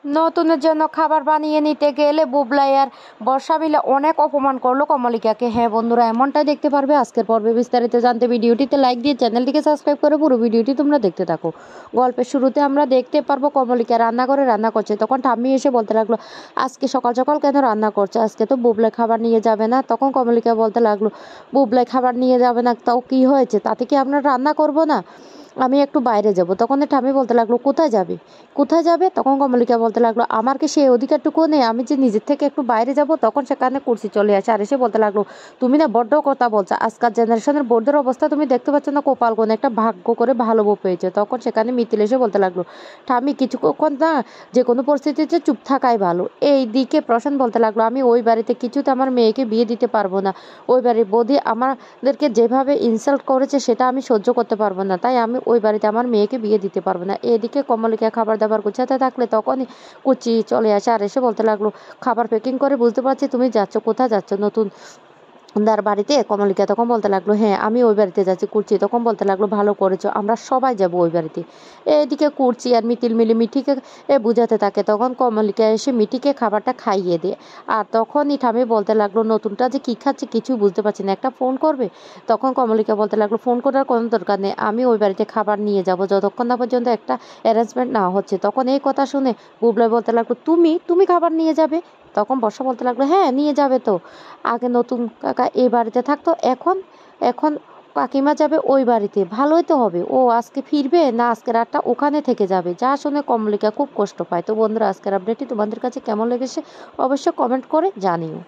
নতুনের জন্য খাবার বানিয়ে নিতে গেলে বুবলাই আর বর্ষা মিলে অনেক অপমান করলো কমলিকাকে। হ্যাঁ বন্ধুরা, এমনটাই দেখতে পারবে আজকের পর্বে। বিস্তারিত জানতে ভিডিওটিতে লাইক দিয়ে চ্যানেলটিকে সাবস্ক্রাইব করে পুরো ভিডিওটি তোমরা দেখতে থাকো। গল্পের শুরুতে আমরা দেখতে পারবো কমলিকা রান্নাঘরে রান্না করছে। তখন ঠাম্মি এসে বলতে লাগলো, আজকে সকাল সকাল কেন রান্না করছে? আজকে তো বুবলাই খাবার নিয়ে যাবে না। তখন কমলিকা বলতে লাগলো, বুবলাই খাবার নিয়ে যাবে না তাও কি হয়েছে? তাতে কি আমরা রান্না করব না? আমি একটু বাইরে যাব। তখন ঠাম্মি বলতে লাগলো, কোথায় যাবে? কোথায় যাবে? তখন কমলিকা বলতে লাগলো, আমার কি সেই অধিকারটুকু নেই আমি যে নিজের থেকে একটু বাইরে যাব? তখন সেখানে কুর্সি চলে আসে আর এসে বলতে লাগলো, তুমি না বড্ড কথা বলছো। আজকাল জেনারেশনের বোর্ডের অবস্থা তুমি দেখতে পাচ্ছ না? কপাল কোন একটা ভাগ্য করে ভালো বউ পেয়েছে। তখন সেখানে মিতিল এসে বলতে লাগলো, ঠাম্মি কিছুক্ষণ না যে কোনো পরিস্থিতিতে চুপ থাকাই ভালো। এই দিকে প্রশান্ত বলতে লাগলো, আমি ওই বাড়িতে কিছুতে আমার মেয়েকে বিয়ে দিতে পারবো না। ওই বাড়ির বৌদি আমাদেরকে যেভাবে ইনসাল্ট করেছে সেটা আমি সহ্য করতে পারবো না, তাই আমি ওই বাড়িতে আমার মেয়েকে বিয়ে দিতে পারবো না। এদিকে কমলিকা খাবার দাবার গুছাতে থাকলে তখনই কুচি চলে আসে আর এসে বলতে লাগলো, খাবার প্যাকিং করে বুঝতে পারছি তুমি যাচ্ছ। কোথায় যাচ্ছ? নতুন দার বাড়িতে? কমলিকা তখন বলতে লাগলো, হ্যাঁ আমি ওই বাড়িতে যাচ্ছি। কুর্চি তখন বলতে লাগলো, ভালো করেছো, আমরা সবাই যাব ওই বাড়িতে। এদিকে কুর্চি আর মিতিল মিলে মিঠিকে বুঝাতে থাকে। তখন কমলিকা এসে মিঠিকে খাবারটা খাইয়ে দেয়। আর তখনই ঠামি বলতে লাগলো, নতুনটা যে কী খাচ্ছে কিছুই বুঝতে পারছি না, একটা ফোন করবে? তখন কমলিকা বলতে লাগলো, ফোন করার কোনো দরকার নেই, আমি ওই বাড়িতে খাবার নিয়ে যাব যতক্ষণ না পর্যন্ত একটা অ্যারেঞ্জমেন্ট না হচ্ছে। তখন এই কথা শুনে বুবলাই বলতে লাগলো, তুমি তুমি খাবার নিয়ে যাবে? তখন বর্ষা বলতে লাগলো, হ্যাঁ নিয়ে যাবে তো। আগে নতুন কাকা এই বাড়িতে থাকতো, এখন এখন কাকিমা যাবে ওই বাড়িতে, ভালোই তো হবে। ও আজকে ফিরবে না আজকে রাতটা ওখানে থেকে যাবে? যা শুনে কমলিকা খুব কষ্ট পায়। তো বন্ধুরা, আজকের আপডেটটি তোমাদের কাছে কেমন লেগেছে অবশ্যই কমেন্ট করে জানিও।